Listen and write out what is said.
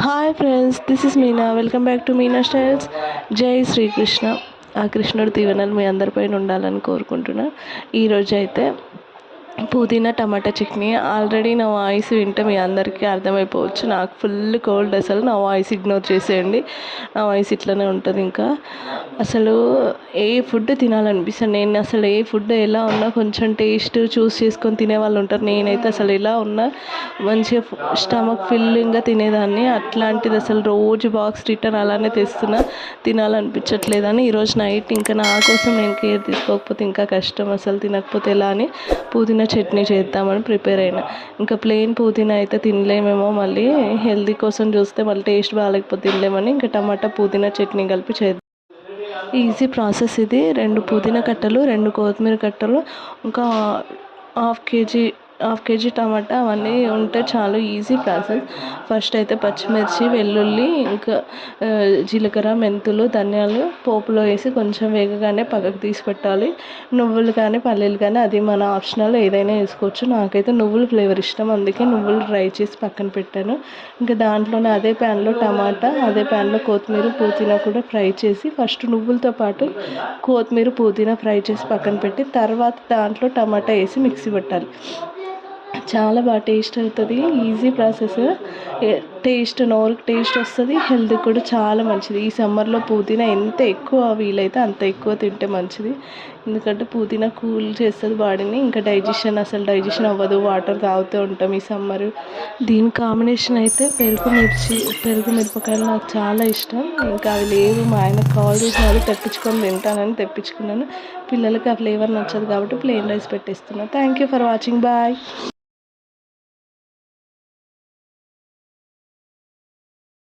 Hi friends, this is Meena. Welcome back to Meena styles. జై శ్రీకృష్ణ. ఆ కృష్ణుడి దీవెనలు మీ అందరిపైన ఉండాలని కోరుకుంటున్నా. ఈరోజు అయితే పుదీనా టమాటా చట్నీ. ఆల్రెడీ నా వాయిస్ వింటే మీ అందరికీ అర్థమైపోవచ్చు, నాకు ఫుల్ కోల్డ్. అసలు నా వాయిస్ ఇగ్నోర్ చేసేయండి, నా వాయిస్ ఇట్లనే ఉంటుంది. ఇంకా అసలు ఏ ఫుడ్ తినాలనిపిస్తుంది. నేను అసలు ఏ ఫుడ్ ఎలా ఉన్నా కొంచెం టేస్ట్ చూస్ చేసుకొని తినే వాళ్ళు ఉంటారు. నేనైతే అసలు ఎలా ఉన్నా మంచిగా స్టమక్ ఫిల్లింగ్గా తినేదాన్ని. అట్లాంటిది అసలు రోజు బాక్స్ రిటర్న్ అలానే తెస్తున్నా, తినాలనిపించట్లేదని ఈరోజు నైట్ ఇంకా నా కోసం నేను కేర్ తీసుకోకపోతే ఇంకా కష్టం, అసలు తినకపోతే ఎలా అని పుదీనా చట్నీ చేద్దామని ప్రిపేర్ అయినా. ఇంకా ప్లెయిన్ పుదీనా అయితే తినలేమేమో, మళ్ళీ హెల్తీ కోసం చూస్తే మళ్ళీ టేస్ట్ బాగాలేకపోతే తినలేమని ఇంకా టమాటా పుదీనా చట్నీ కలిపి చేద్దాం. ఈజీ ప్రాసెస్ ఇది. 2 పుదీనా కట్టలు, 2 కొత్తిమీర కట్టలు, ఇంకా హాఫ్ కేజీ టమాటా, అవన్నీ ఉంటే చాలు. Easy process. ఫస్ట్ అయితే పచ్చిమిర్చి, వెల్లుల్లి, ఇంకా జీలకర్ర, మెంతులు, ధనియాలు పోపులో వేసి కొంచెం వేగగానే పక్కకు తీసి పెట్టాలి. నువ్వులు కానీ పల్లీలు కానీ అది మన ఆప్షనల్, ఏదైనా వేసుకోవచ్చు. నాకైతే నువ్వులు ఫ్లేవర్ ఇష్టం, అందుకే నువ్వులు ఫ్రై చేసి పక్కన పెట్టాను. ఇంకా దాంట్లోనే అదే ప్యాన్లో టమాటా, అదే ప్యాన్లో కొత్తిమీర పుదీనా కూడా ఫ్రై చేసి, ఫస్ట్ నువ్వులతో పాటు కొత్తిమీర పుదీనా ఫ్రై చేసి పక్కన పెట్టి, తర్వాత దాంట్లో టమాటా వేసి మిక్సీ పెట్టాలి. చాలా బాగా టేస్ట్ అవుతుంది. Easy process. టేస్ట్, నోరుకి టేస్ట్ వస్తుంది, హెల్త్ కూడా చాలా మంచిది. ఈ సమ్మర్లో పుదీనా ఎంత ఎక్కువ వీలైతే అంత ఎక్కువ తింటే మంచిది. ఎందుకంటే పుదీనా కూల్ చేస్తుంది బాడీని. ఇంకా డైజెషన్ అవ్వదు, వాటర్ తాగుతూ ఉంటాం ఈ సమ్మరు. దీని కాంబినేషన్ అయితే పెరుగు మిరపకాయలు నాకు చాలా ఇష్టం. ఇంకా అవి లేవు, మా ఆయన కాల్ చేసి అది తెప్పించుకొని తింటానని తెప్పించుకున్నాను. పిల్లలకి ఆ ఫ్లేవర్ నచ్చదు కాబట్టి ప్లెయిన్ రైస్ పెట్టేస్తున్నాను. Thank you for watching. Bye.